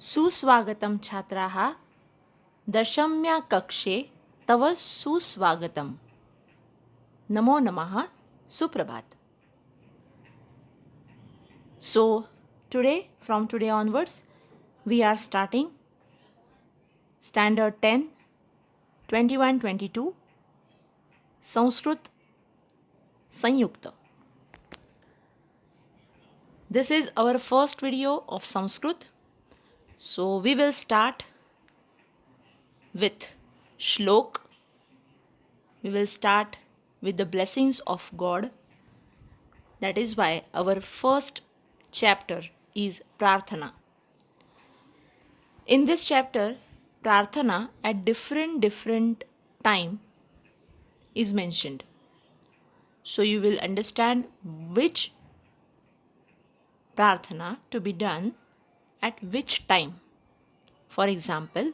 सुस्वागतं छात्राः, दशम्या कक्षे तव सुस्वागतम्. नमो नमः, सुप्रभात. So today, from today onwards, we are starting standard 10, 21, 22, Sanskrit Sanyukta. This is our first video of Sanskrit. So we will start with Shlok. We will start with the blessings of God. That is why our first chapter is Prarthana. In this chapter, Prarthana at different time is mentioned. So you will understand which Prarthana to be done at which time. For example,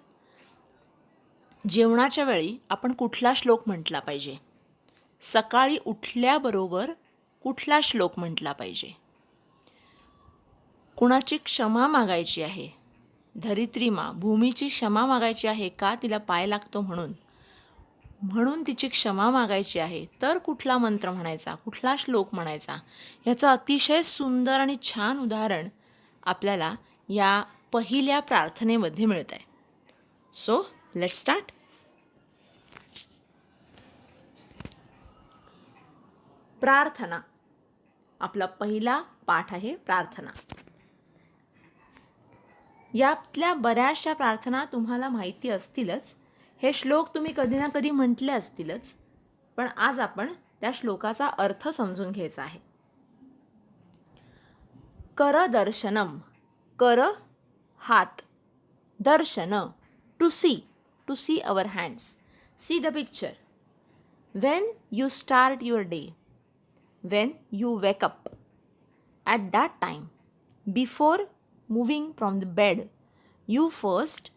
जेवणाच्या वेळी आपण कुठला श्लोक म्हटला पाहिजे, सकाळी उठल्याबरोबर कुठला श्लोक म्हटला पाहिजे, कुणाची क्षमा मागायची आहे, धरित्री मा भूमीची क्षमा मागायची आहे का, तिला पाय लागतो म्हणून तिची क्षमा मागायची आहे, तर कुठला मंत्र म्हणायचा, कुठला श्लोक म्हणायचा, याचं अतिशय सुंदर आणि छान उदाहरण आपल्याला या पहिल्या प्रार्थनेमध्ये मिळत आहे. So let's start. प्रार्थना आपला पहिला पाठ आहे. प्रार्थना यातल्या बऱ्याचशा प्रार्थना तुम्हाला माहिती असतीलच, हे श्लोक तुम्ही कधी ना कधी म्हटले असतीलच, पण आज आपण त्या श्लोकाचा अर्थ समजून घ्यायचा आहे. कर दर्शनम, कर हात, दर्शन to see our hands, see the picture. When you start your day, when you wake up, at that time, before moving from the bed, you first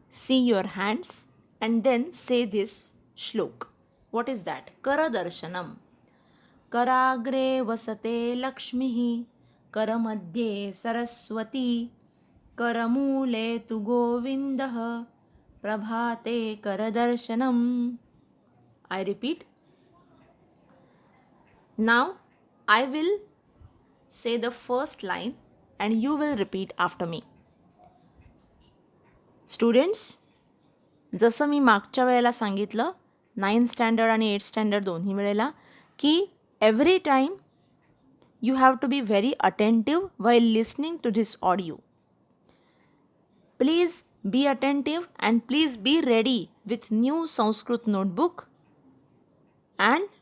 see your hands and then say this shlok. What is that? Karadarshanam. Karagre vasate lakshmihi, karamadhye saraswati, karamule tu govindah, prabhate karadarshanam. I repeat. Now I will say the first line and you will repeat after me. Students, जसं मी मागच्या वेळेला सांगितलं 9th standard आणि 8th standard दोन्ही वेळेला, की every time you have to be very attentive while listening to this audio. Please be attentive and please be ready with new Sanskrit notebook, and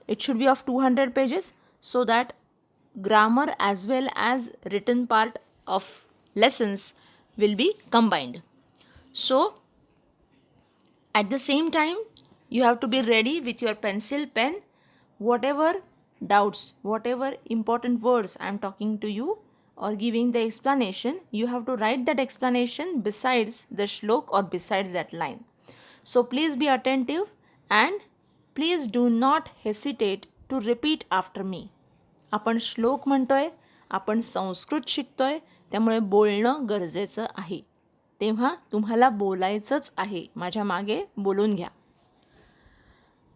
it should be of 200 pages so that grammar as well as written part of lessons will be combined. So at the same time you have to be ready with your pencil, pen, whatever doubts, whatever important words I am talking to you or giving the explanation, you have to write that explanation besides the shlok or besides that line. So please be attentive and please do not hesitate to repeat after me. आपण श्लोक म्हणतोय, आपण संस्कृत शिकतोय, त्यामुळे बोलणं गरजेचं आहे. तेव्हा तुम्हाला बोलायचंच आहे. माझ्या मागे बोलून घ्या.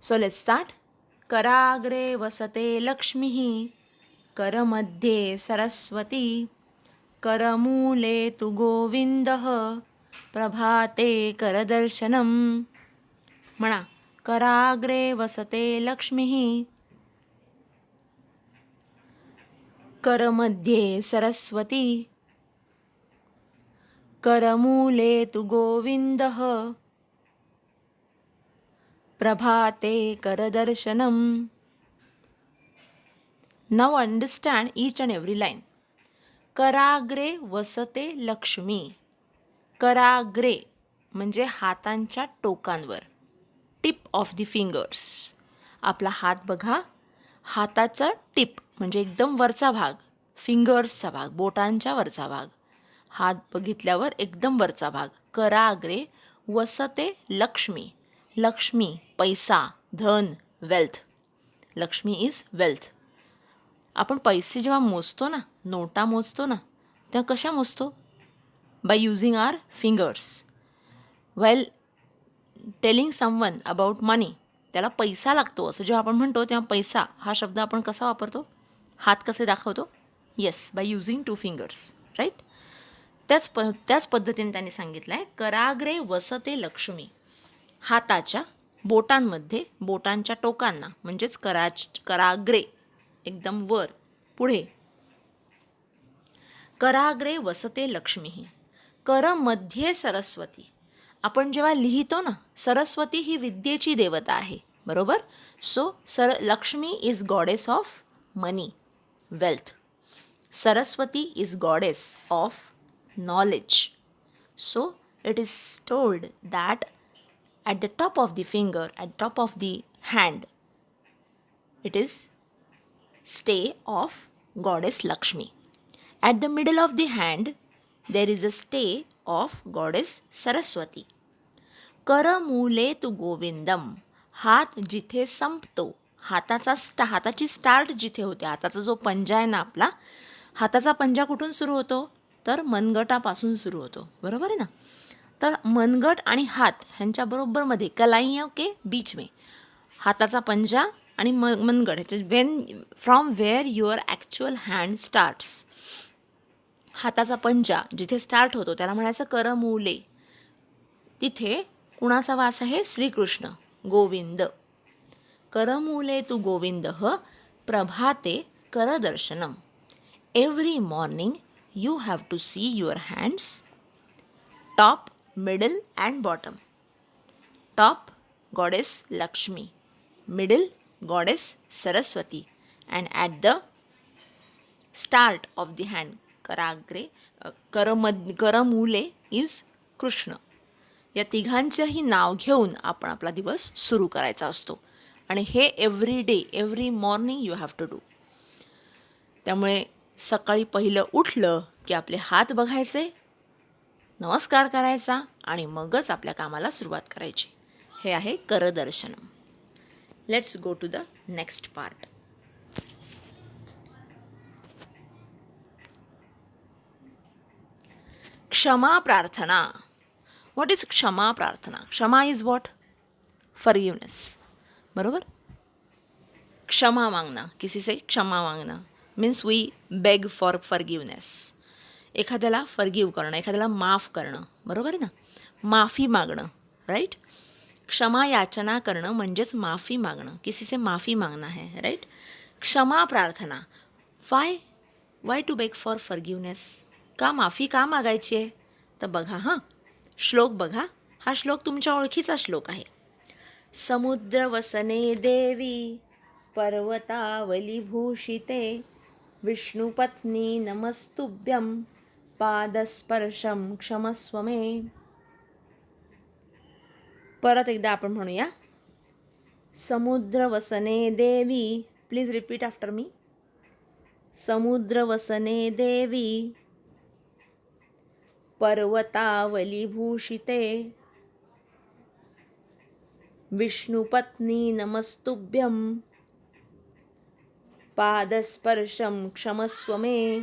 So let's start. कराग्रे वसते लक्ष्मीः, करमध्ये सरस्वती, करमूले तु गोविंदः, प्रभाते करदर्शनम. म्हणा. कराग्रे वसते लक्ष्मीः, करमध्ये सरस्वती, करमूले तु गोविंदः, प्रभाते करदर्शनम. Now understand each and every line. कराग्रे वसते Lakshmi. कराग्रे म्हणजे हातांच्या टोकांवर, टिप ऑफ द फिंगर्स. आपला हात बघा, हाताचा टिप म्हणजे एकदम वरचा भाग, फिंगर्सचा भाग, बोटांच्या वरचा भाग, हात बघितल्यावर एकदम वरचा भाग. कराग्रे वसते लक्ष्मी. लक्ष्मी पैसा, धन, वेल्थ. Lakshmi is wealth. आपण पैसे जेव्हा मोजतो ना, नोटा मोजतो ना, तेव्हा कशा मोजतो? by using our fingers. While telling someone about money, त्याला पैसा लागतो असं जेव्हा आपण म्हणतो तेव्हा पैसा हा शब्द आपण कसा वापरतो? हात कसे दाखवतो? Yes, by using 2 fingers, right? त्याच पद्धतीने त्यांनी सांगितलं आहे, कराग्रे वसते लक्ष्मी. हाताच्या बोटांमध्ये, बोटांच्या टोकांना म्हणजेच कराग्रे एकदम वर पुढे, कराग्रे वसते लक्ष्मी. कर मध्ये सरस्वती. आपण जेव्हा लिहितो ना, सरस्वती ही विद्येची देवता आहे, बरोबर? So Lakshmi is goddess of money, wealth. Saraswati is goddess of knowledge. So it is told that at the top of the finger, at top of the hand, it is stay of goddess Lakshmi. At the middle of the hand, there is a stay of goddess Saraswati. करमूले तू गोविंदम. हात जिथे संपतो, हाताची start जिथे होते, हाताचा जो पंजा आहे ना आपला, हाताचा पंजा कुठून सुरू होतो? तर मनगटापासून सुरू होतो, बरोबर आहे ना? तर मनगट आणि हात ह्यांच्या बरोबरमध्ये कलाइयों के बीच में हाताचा पंजा आणि मनगट ह्याच्या from where your actual hand starts. हाताचा पंजा जिथे स्टार्ट होतो त्याला म्हणायचं करमूले. तिथे कुणाचा वास आहे? श्रीकृष्ण, गोविंद. करमूले तू गोविंद प्रभाते करदर्शनम. Every morning you have to see your hands, top, middle and bottom. Top, goddess Lakshmi, middle, goddess Saraswati, and at the start of the hand, karamule is Krishna. या तिघांचंही नाव घेऊन आपण आपला दिवस सुरू करायचा असतो आणि हे every day, every morning you have to do. त्यामुळे सकाळी पहिलं उठलं की आपले हात बघायचे, नमस्कार करायचा आणि मगच आपल्या कामाला सुरुवात करायची. हे आहे करदर्शनम. Let's go to the next part. क्षमा प्रार्थना. व्हॉट इज क्षमा प्रार्थना? क्षमा इज व्हॉट? फॉरगिवनेस, बरोबर? क्षमा मांगना, किसी से क्षमा मांगना means we beg for forgiveness. एखाद्याला फॉरगिव करणं, एखाद्याला माफ करणं, बरोबर आहे ना? माफी मागणं, राईट? क्षमा याचना करणं म्हणजेच माफी मागणं. किसी से माफी मागना है, राईट? क्षमा प्रार्थना. Why to beg for forgiveness? का माफी का मागायची आहे? तर बघा श्लोक बघा. हा श्लोक तुमच्या ओळखीचा श्लोक आहे. समुद्र वसने देवी पर्वतावली भूषिते विष्णुपत्नी नमस्तुभ्यं पादस्पर्शम क्षमस्व मे. परत एकदा आपण म्हणूया. समुद्र वसने देवी, प्लीज रिपीट आफ्टर मी. समुद्र वसने देवी पर्वतावली भूषिते विष्णुपत्नी नमस्तुभ्यं पादस्पर्शम क्षमस्व मे.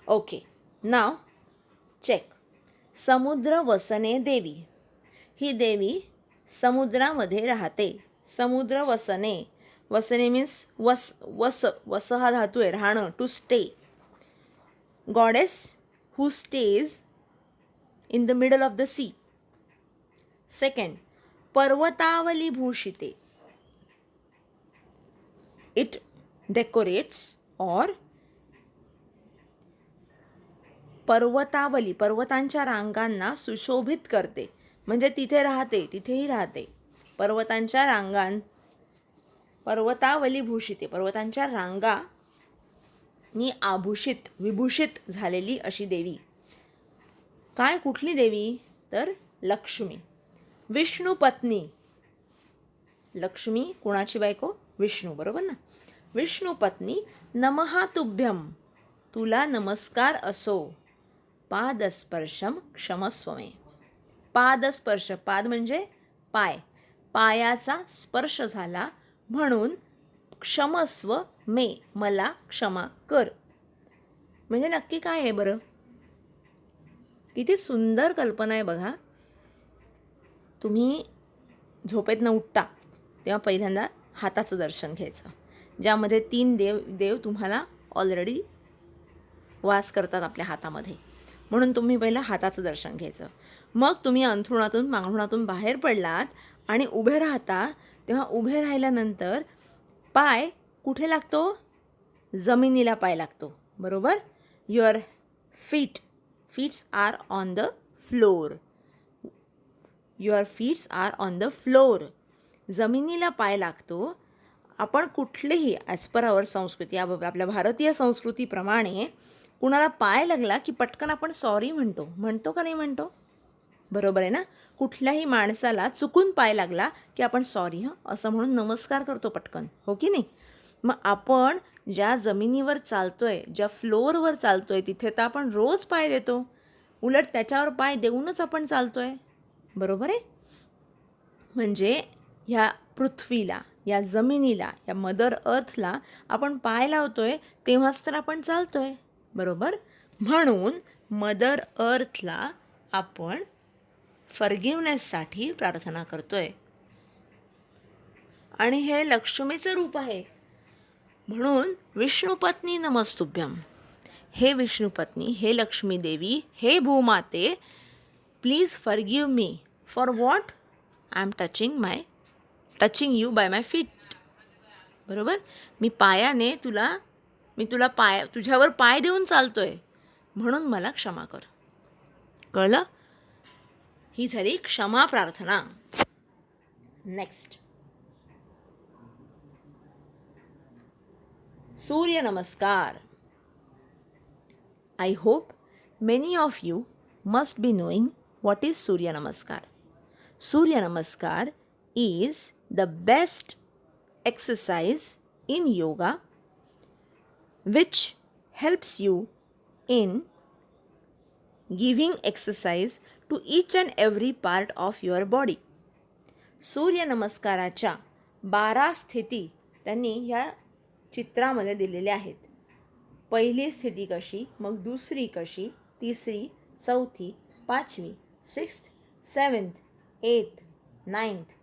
ओके, नाव चेक. समुद्र वसने देवी, ही देवी समुद्रामध्ये राहते. समुद्र वसने, वसने मीन्स वस हा धातू आहे, राहणं, to stay. Goddess who stays in the middle of the sea. Second, पर्वतावली भूषिते, इट डेकोरेट्स और पर्वतावली, पर्वतांच्या रांगांना सुशोभित करते. म्हणजे तिथे राहते, तिथेही राहते. पर्वतांच्या रांगां, पर्वतावली भूषिते, पर्वतांच्या रांगांनी आभूषित, विभूषित झालेली अशी देवी. काय, कुठली देवी? तर लक्ष्मी. विष्णू पत्नी, लक्ष्मी कुणाची बायको? विष्णू, बरोबर ना? विष्णू पत्नी. नमहा तुभ्यम, तुला नमस्कार असो. पादस्पर्शम क्षमस्व मे. पादस्पर्श, पाद म्हणजे पाय, पायाचा स्पर्श झाला म्हणून क्षमस्व मे, मला क्षमा कर. म्हणजे नक्की काय आहे बरं? किती सुंदर कल्पना आहे बघा. तुम्ही झोपेतनं उठता तेव्हा पहिल्यांदा हाताचं दर्शन घ्यायचं, ज्यामध्ये 3 देव तुम्हाला ऑलरेडी वास करतात आपल्या हातामध्ये. म्हणून तुम्ही पहिलं हाताचं दर्शन घ्यायचं. मग तुम्ही मांगरुणातून बाहेर पडलात आणि उभे राहता, तेव्हा उभे राहिल्यानंतर पाय कुठे लागतो? जमिनीला पाय लागतो, बरोबर. Your feets are on the floor. Your feets are on the floor. जमिनीला पाय लागतो. आपण कुठलेही ॲज पर आवर संस्कृती, आपल्या भारतीय संस्कृतीप्रमाणे कुणाला पाय लागला की पटकन आपण सॉरी म्हणतो का नाही म्हणतो? बरोबर आहे ना. कुठल्याही माणसाला चुकून पाय लागला की आपण सॉरी असं म्हणून नमस्कार करतो पटकन, हो की नाही. मग आपण ज्या जमिनीवर चालतोय, ज्या फ्लोअरवर चालतोय, तिथे तर आपण रोज पाय देतो. उलट त्याच्यावर पाय देऊनच आपण चालतोय, बरोबर आहे. म्हणजे ह्या पृथ्वीला, या जमिनीला, या मदर अर्थला आपण पाय लावतोय तेव्हाच तर आपण चालतोय, बरोबर. म्हणून मदर अर्थला आपण फॉरगिव्हनेससाठी प्रार्थना करतोय. आणि हे लक्ष्मीचं रूप आहे. म्हणून विष्णुपत्नी नमस्तुभ्यम. हे विष्णुपत्नी, हे लक्ष्मी देवी, हे भूमाते, please forgive me for what I am touching you by my feet. बरोबर. मी तुझ्यावर पाय देऊन चालतोय, म्हणून मला क्षमा कर. कळलं? ही झाली क्षमा प्रार्थना. नेक्स्ट, सूर्य नमस्कार. I hope many of you must be knowing what is Surya Namaskar. Surya Namaskar is the best exercise in yoga which helps you in giving exercise to each and every part of your body. सूर्य नमस्काराच्या 12 स्थिती त्यांनी ह्या चित्रामध्ये दिलेल्या आहेत. पहिली स्थिती कशी, मग दुसरी कशी, तिसरी, चौथी, पाचवी, 6th, 7th, 8th, 9th,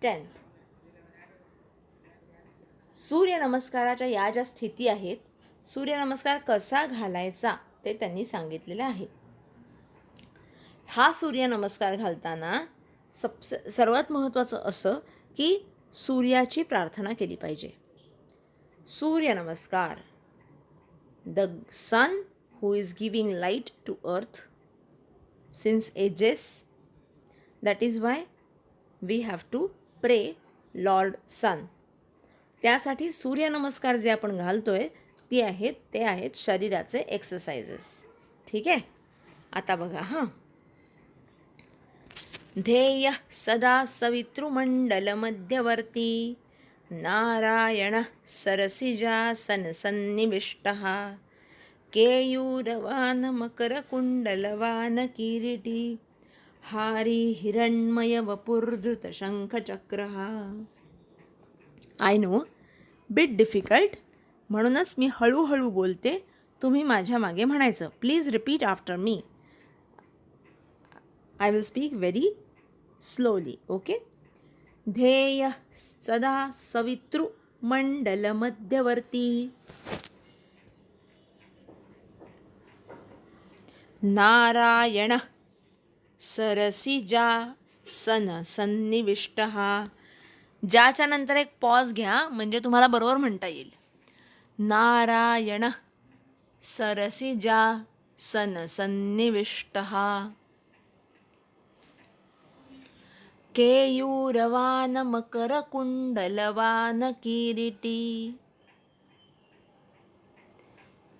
10th. सूर्यनमस्काराच्या या ज्या स्थिती आहेत, सूर्यनमस्कार कसा घालायचा ते त्यांनी सांगितलेलं आहे. हा सूर्यनमस्कार घालताना सर्वात महत्त्वाचं असं की सूर्याची प्रार्थना केली पाहिजे. सूर्यनमस्कार, the sun who is giving light to earth since ages, that is why we have to pray Lord Sun. त्यासाठी सूर्यनमस्कार जे आपण घालतोय ते आहेत शरीराचे एक्सरसाइजेस. ठीक आहे. आता बघा ध्येय सदा सवितृमंडलमध्यवर्ती नारायण सरसिजासन सन्निविष्टः केयूरवान मकरकुंडलवान किरीटी हारी हिरण्मय वपुर्धृत शंखचक्रः. आय नो, बिट डिफिकल्ट, म्हणूनच मी हळूहळू बोलते. तुम्ही माझ्या मागे म्हणायचं. Please repeat after me. I will speak very slowly. Okay. ध्येय सदा सवितृमंडलमध्यवर्ती नारायण सरसिजासन सन्निविष्टः. ज्याच्या नंतर एक पॉज घ्या म्हणजे तुम्हाला बरोबर म्हणता येईल. नारायण सरसिजासन सन्निविष्टः केयूरवान मकरकुंडलवान किरीटी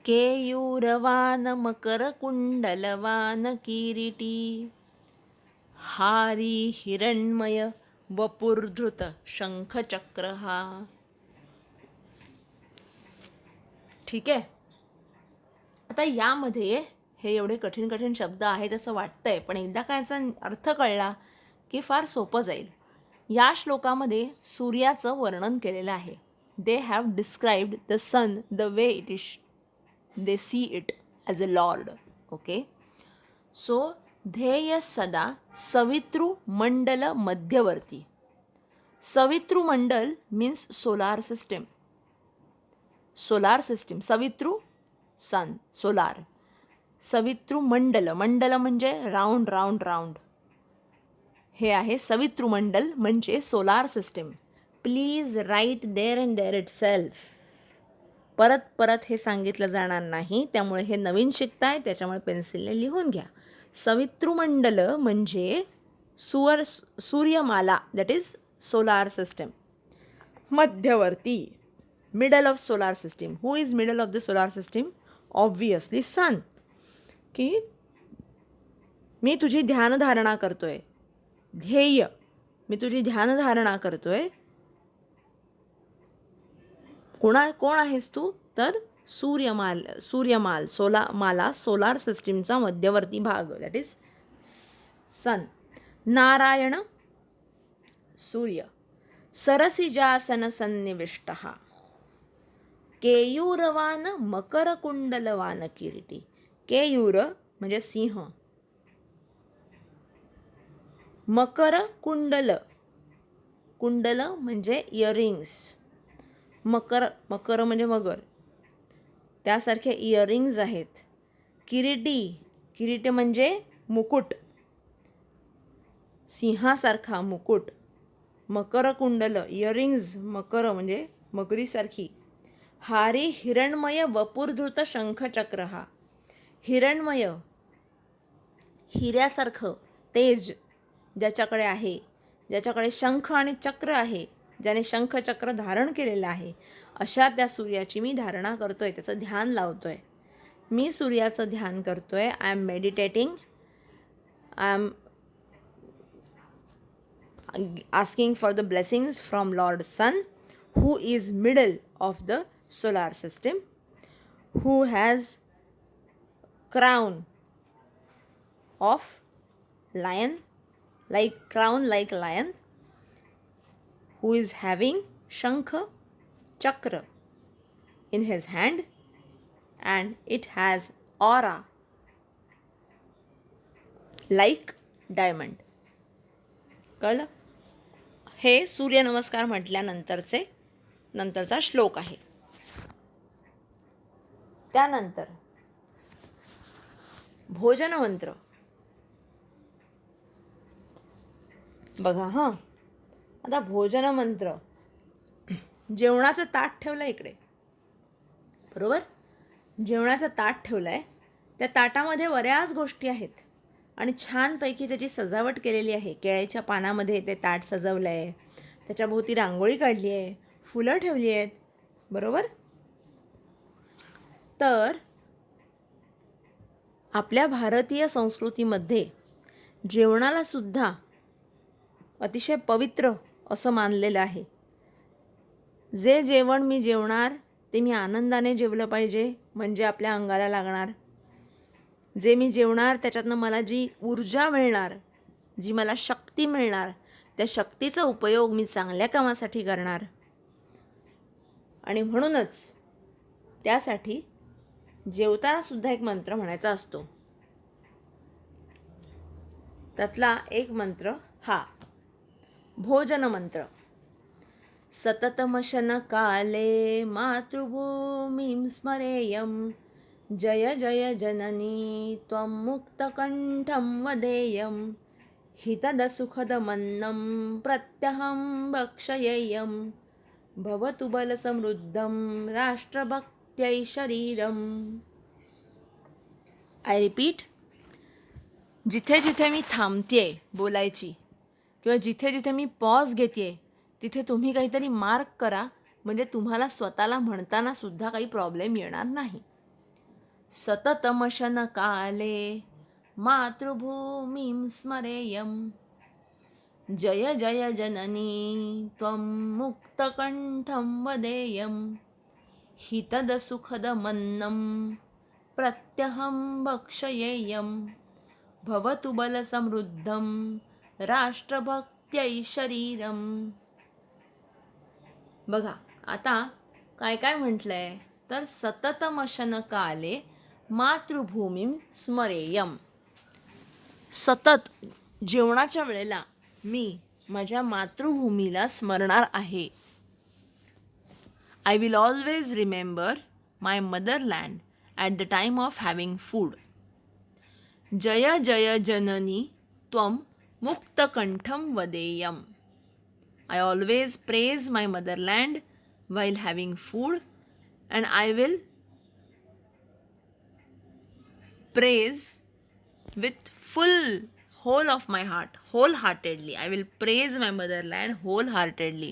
केयूरवान मकरकुंडलवान किरीटी हारी हिरण्मय वपुर्धृत शंखचक्रः. ठीक आहे. आता यामध्ये हे एवढे कठीण शब्द आहेत असं वाटतंय, पण एकदा का याचा अर्थ कळला की फार सोपं जाईल. या श्लोकामध्ये सूर्याचं वर्णन केलेलं आहे. They have described the sun the way it is they see it as a lord. Okay. So ध्येय सदा सवितृमंडल मध्यवर्ती. सवितृमंडल means solar system. Solar system, सवितृ सन, सोलार. सवितृमंडल, मंडल म्हणजे राऊंड राऊंड राऊंड. हे आहे सवितृमंडल म्हणजे solar system. Please write there and there itself. परत परत हे सांगितलं जाणार नाही, त्यामुळे हे नवीन शिकताय त्याच्यामुळे पेन्सिलने लिहून घ्या. सवितृमंडल म्हणजे सूर्यमाला, दॅट इज सोलार सिस्टीम. मध्यवर्ती, middle of solar system. Who is middle of the solar system? Obviously sun. की मी तुझी ध्यानधारणा करतोय. ध्येय, मी तुझी ध्यानधारणा करतोय. कोण आहेस तू? तर सूर्यमाल माला सोलार सिस्टीमचा मध्यवर्ती भाग, दॅट इज सन. नारायण सूर्य. सरसिजासन सन्निविष्टः. केयूरवान मकरकुंडलवान किरीटी. केयूर म्हणजे सिंह. मकर कुंडल, कुंडल म्हणजे इयरिंग्स. मकर म्हणजे मगर, त्यासारखे इयरिंग्ज आहेत. किरीटी म्हणजे मुकुट, सिंहासारखा मुकुट. मकर कुंडल, इयरिंग्ज, मकर म्हणजे मगरीसारखी. हारी हिरणमय वपुर्धृत शंखचक्र. हा हिरणमय, हिऱ्यासारखं तेज ज्याच्याकडे आहे, ज्याच्याकडे शंख आणि चक्र आहे, ज्याने शंखचक्र धारण केलेलं आहे, अशा त्या सूर्याची मी धारणा करतोय, त्याचं ध्यान लावतोय. मी सूर्याचं ध्यान करतोय. I am meditating. I am asking for the blessings from Lord Sun, who is middle of the solar system, who has crown of lion, crown like lion, who is having shankha chakra in his hand, and it has aura like diamond. कळलं? हे सूर्यनमस्कार नंतरचा श्लोक आहे. त्यानंतर भोजन मंत्र बघा. हां, आता भोजन मंत्र. जेवणाचं ताट ठेवलं इकडे, बरोबर? जेवणाचं ताट ठेवलं आहे. त्या ताटामध्ये बऱ्याच गोष्टी आहेत आणि छानपैकी त्याची सजावट केलेली आहे. केळ्याच्या पानामध्ये ते ताट सजवलं आहे, त्याच्याभोवती रांगोळी काढली आहे, फुलं ठेवली आहेत, बरोबर? तर आपल्या भारतीय संस्कृतीमध्ये जेवणाला सुद्धा अतिशय पवित्र असं मानलेलं आहे. जे जेवण मी जेवणार ते मी आनंदाने जेवलं पाहिजे, म्हणजे आपल्या अंगाला लागणार. जे मी जेवणार त्याच्यातनं मला जी ऊर्जा मिळणार, जी मला शक्ती मिळणार, त्या शक्तीचा उपयोग मी चांगल्या कामासाठी करणार. आणि म्हणूनच त्यासाठी जेवताना सुद्धा एक मंत्र म्हणायचा असतो. त्यातला एक मंत्र हा भोजन मंत्र. सततमशन काले मातृभूमिं स्मरेयं. जय जय जननी त्वं मुक्तकण्ठं वदेयं. हितदसुखदमन्नं प्रत्यहं भक्षयेयं. भवतु बलसमृद्धं राष्ट्रभक्त्यै शरीरम्. I repeat. जिथे जिथे मी थांबतेय बोलायची किंवा जिथे जिथे मी पॉज घेतेय तिथे तुम्ही काहीतरी मार्क करा, म्हणजे तुम्हाला स्वतःला म्हणताना सुद्धा काही प्रॉब्लेम येणार नाही. सततमशन काले मातृभूमिं स्मरेयं. जय जय जननी त्वं मुक्तकण्ठं वदेयं. हितदसुखदमन्नं प्रत्यहं भक्षयेयं. भवतु बलसमृद्धं राष्ट्रभक्त्यै शरीरम्. बघा आता काय काय म्हटलंय तर सततमशन काले मातृभूमिं स्मरेयं. सतत जेवणाच्या वेळेला मी माझ्या मातृभूमीला स्मरणार आहे. I will always remember my motherland at the time of having food. जय जय जननी त्वं मुक्तकंठम वदेयम. I always praise my motherland while having food, and I will praise with whole of my heart, wholeheartedly. I will praise my motherland wholeheartedly.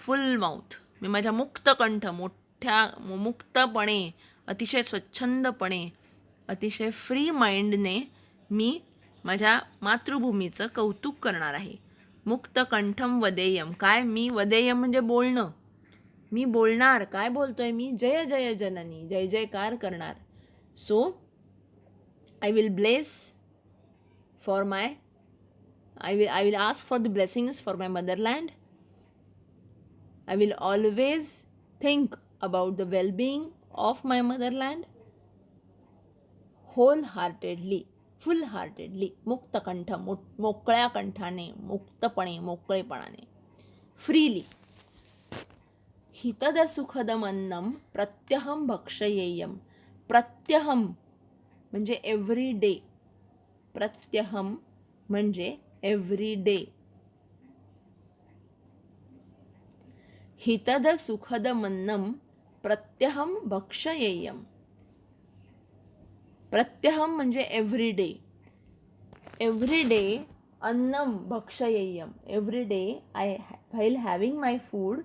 Full mouth. मी माझ्या मुक्त कंठ, मुक्तपणे, अतिशय स्वच्छंदपणे, अतिशय फ्री माइंडने मी माझ्या मातृभूमीचं कौतुक करणार आहे. मुक्त कंठम वदेयम. काय? मी वदेयम म्हणजे बोलणं. मी बोलणार. काय बोलतोय मी? जय जय जननी, जय जयकार करणार. So I will bless for my I will ask for the blessings for my motherland. I will always think about the well-being of my motherland wholeheartedly, full-heartedly, मुक्तकंठ, मोकळ्या कंठाने, मुक्तपणे, मोकळेपणाने, फ्रीली. हितद सुखदमन्नम प्रत्यहम भक्षयेयम. प्रत्यहम म्हणजे एव्हरी डे. प्रत्यहम म्हणजे एव्हरी डे. हितद सुखदमन्नम प्रत्यहम भक्षयेयम. प्रत्यहम म्हणजे every day. Every day अन्नम भक्षयेयम. Every day while having my food,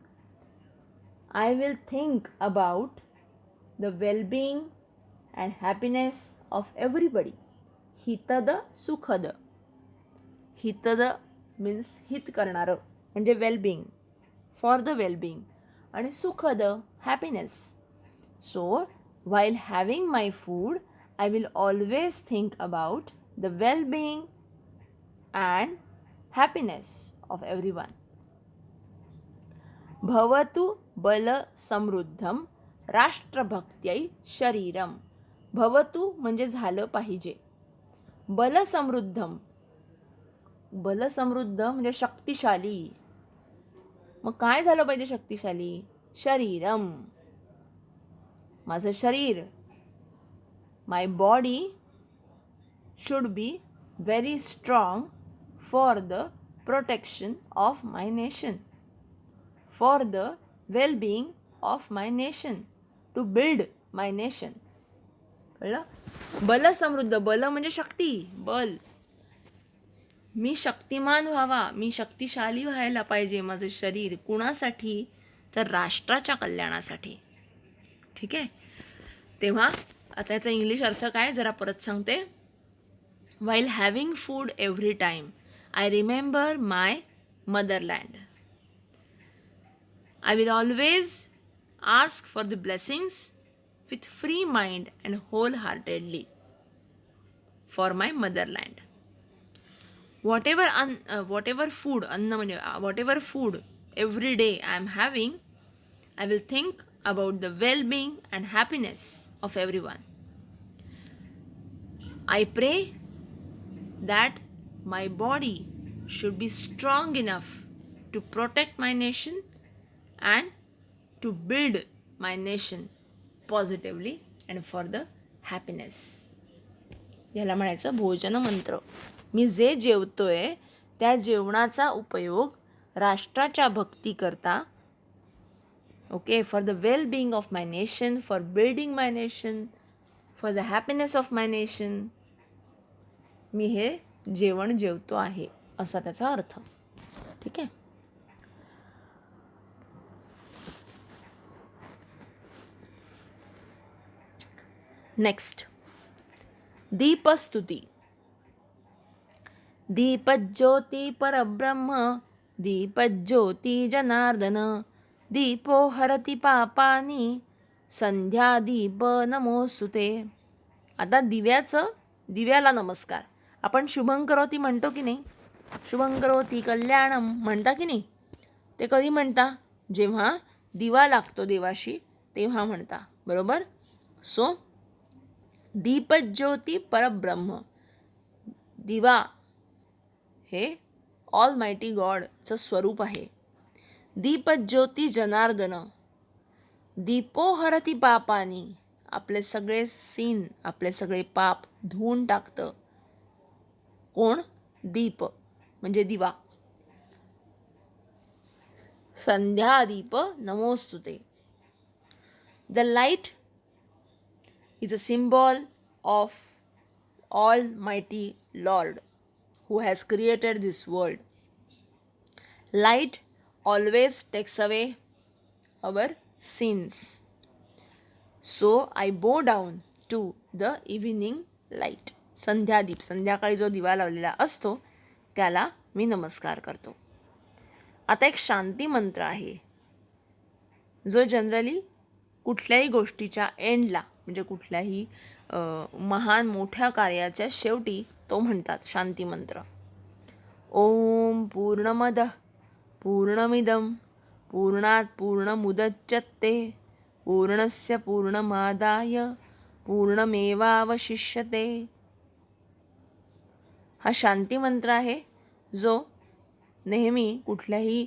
I will think about the well-being and happiness of everybody. हितद सुखद. हितद means हित करणारं म्हणजे well-being, for the well-being, आणि सुखद happiness. So while having my food, I will always think about the well-being and happiness of everyone. भवतु बल समृद्धम राष्ट्रभक्त्यै शरीरम. भवतु म्हणजे झालं पाहिजे. बल समृद्धम. बल समृद्ध म्हणजे शक्तिशाली. मग काय झालं पाहिजे शक्तिशाली? शरीरम, माझं शरीर. My body should be very strong for the protection of my nation, for the well-being of my nation, to build my nation. कळलं? बल समृद्ध. बल म्हणजे शक्ती, बल. मी शक्तिमान व्हावा, मी शक्तिशाली व्हायला पाहिजे माझं शरीर. कुणासाठी? तर राष्ट्राच्या कल्याणासाठी. ठीक आहे. तेव्हा आता याचा इंग्लिश अर्थ काय जरा परत सांगते. while having food every time, I remember my motherland. I will always ask for the blessings with free mind and wholeheartedly for my motherland. Whatever food, whatever food every day I am having, I will think about the well-being and happiness of everyone. I pray that my body should be strong enough to protect my nation and to build my nation positively and for the happiness. याला म्हणायचं भोजन मंत्र. मी जे जेवतोय त्या जेवणाचा उपयोग राष्ट्राच्या भक्ती करता, okay, for the wellbeing of my nation, for building my nation, for the happiness of my nation, मी हे जेवण जेवतो आहे असा त्याचा अर्थ. ठीक आहे. नेक्स्ट, दीपस्तुती. दीपज्योती परब्रह्म, दीपज्योती जनार्दन, दीपो हरति पापानी, संध्या दीप नमोस्तुते. आता दिव्याला नमस्कार. आपण शुभंकरोती म्हणतो की नाही? शुभंकरोती कल्याणम म्हणता की नाही? ते कधी म्हणता? जेव्हा दिवा लागतो देवाशी तेव्हा म्हणता, बरोबर? सो दीपज्योती परब्रह्म. दिवा हे ऑल मायटी गॉडचं स्वरूप आहे. दीपज्योती जनार्दन, दीपो हरती पापानी, आपले सगळे सीन, आपले सगळे पाप धुवून टाकतं. कोण? दीप म्हणजे दिवा. संध्यादीप नमोस्तुते. The light is a symbol of Almighty Lord who has created this world. Light always takes away our sins. So I bow down to the evening light. संध्यादीप, संध्याकाळी जो दिवा लावलेला असतो त्याला मी नमस्कार करतो. आता एक शांती मंत्र आहे जो जनरली कुठल्याही गोष्टीच्या एंडला म्हणजे कुठल्याही महान मोठ्या कार्याच्या शेवटी तो म्हणतात शांती मंत्र. ओम पूर्णमद पूर्णमिदम पूर्णात पूर्णमुदच्यते पूर्णस्य पूर्णमादाय पूर्णमेवावशिष्यते. हा शांती मंत्र आहे जो नेहमी कुठल्याही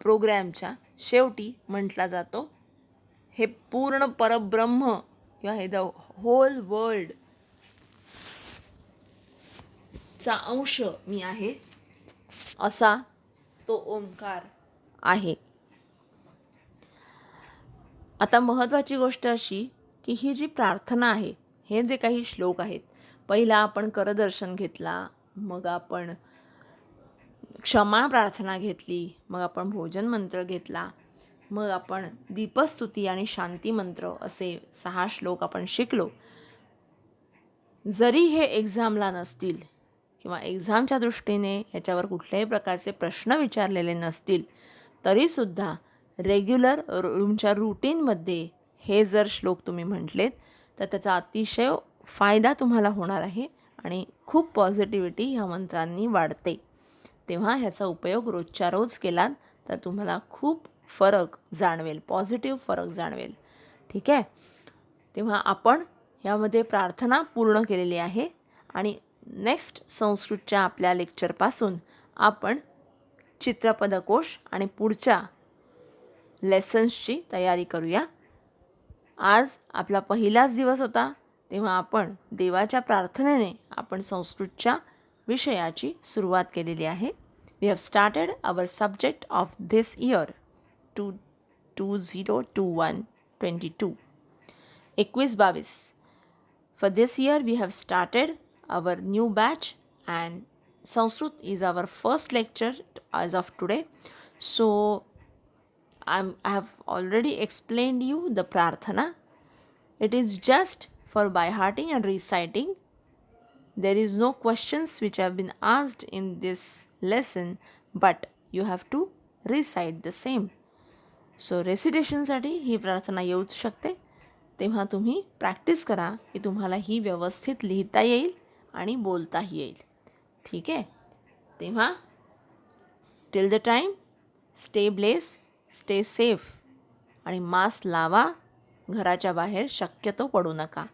प्रोग्रॅमच्या शेवटी म्हटला जातो. हे पूर्ण परब्रह्म किंवा हे द होल वर्ल्ड चा अंश मी आहे असा तो ओंकार आहे. आता महत्त्वाची गोष्ट अशी की ही जी प्रार्थना आहे, हे जे काही श्लोक आहेत, पहिला आपण करदर्शन घेतला, मग आपण क्षमा प्रार्थना घेतली, मग आपण भोजन मंत्र घेतला, मग आपण दीपस्तुती आणि शांती मंत्र असे 6 श्लोक आपण शिकलो. जरी हे एक्झामला नसतील किंवा एक्झामच्या दृष्टीने ह्याच्यावर कुठल्याही प्रकारचे प्रश्न विचारलेले नसतील तरीसुद्धा रेग्युलर तुमच्या रूटीनमध्ये हे जर श्लोक तुम्ही म्हटलेत तर त्याचा अतिशय फायदा तुम्हाला होणार आहे आणि खूप पॉझिटिव्हिटी ह्या मंत्रांनी वाढते. तेव्हा ह्याचा उपयोग रोजच्या रोज केलात तर तुम्हाला खूप फरक जाणवेल, पॉझिटिव्ह फरक जाणवेल. ठीक आहे. तेव्हा आपण यामध्ये प्रार्थना पूर्ण केलेली आहे आणि नेक्स्ट संस्कृतच्या आपल्या लेक्चरपासून आपण चित्रपदकोश आणि पुढच्या लेसन्सची तयारी करूया. आज आपला पहिलाच दिवस होता तेव्हा आपण देवाच्या प्रार्थनेने आपण संस्कृतच्या विषयाची सुरुवात केलेली आहे. We have started our subject of this year 2021-22. 21-22. For this year we have started our new batch and Sanskrit is our first lecture as of today. So I have already explained you the prarthana. It is just for by hearting and reciting. There is no questions which have been asked in this lesson, but you have to recite the same. So रेसिटेशनसाठी ही प्रार्थना येऊच शकते. तेव्हा तुम्ही practice करा की तुम्हाला ही व्यवस्थित लिहिता येईल आणि बोलताही येईल. ठीक आहे. तेव्हा till the time stay bless, stay safe आणि मास्क लावा. घराच्या बाहेर शक्यतो पडू नका.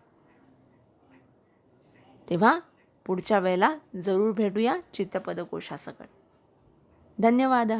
तेव्हा पुढच्या वेळेला जरूर भेटूया चित्रपदकोशासकट. धन्यवाद.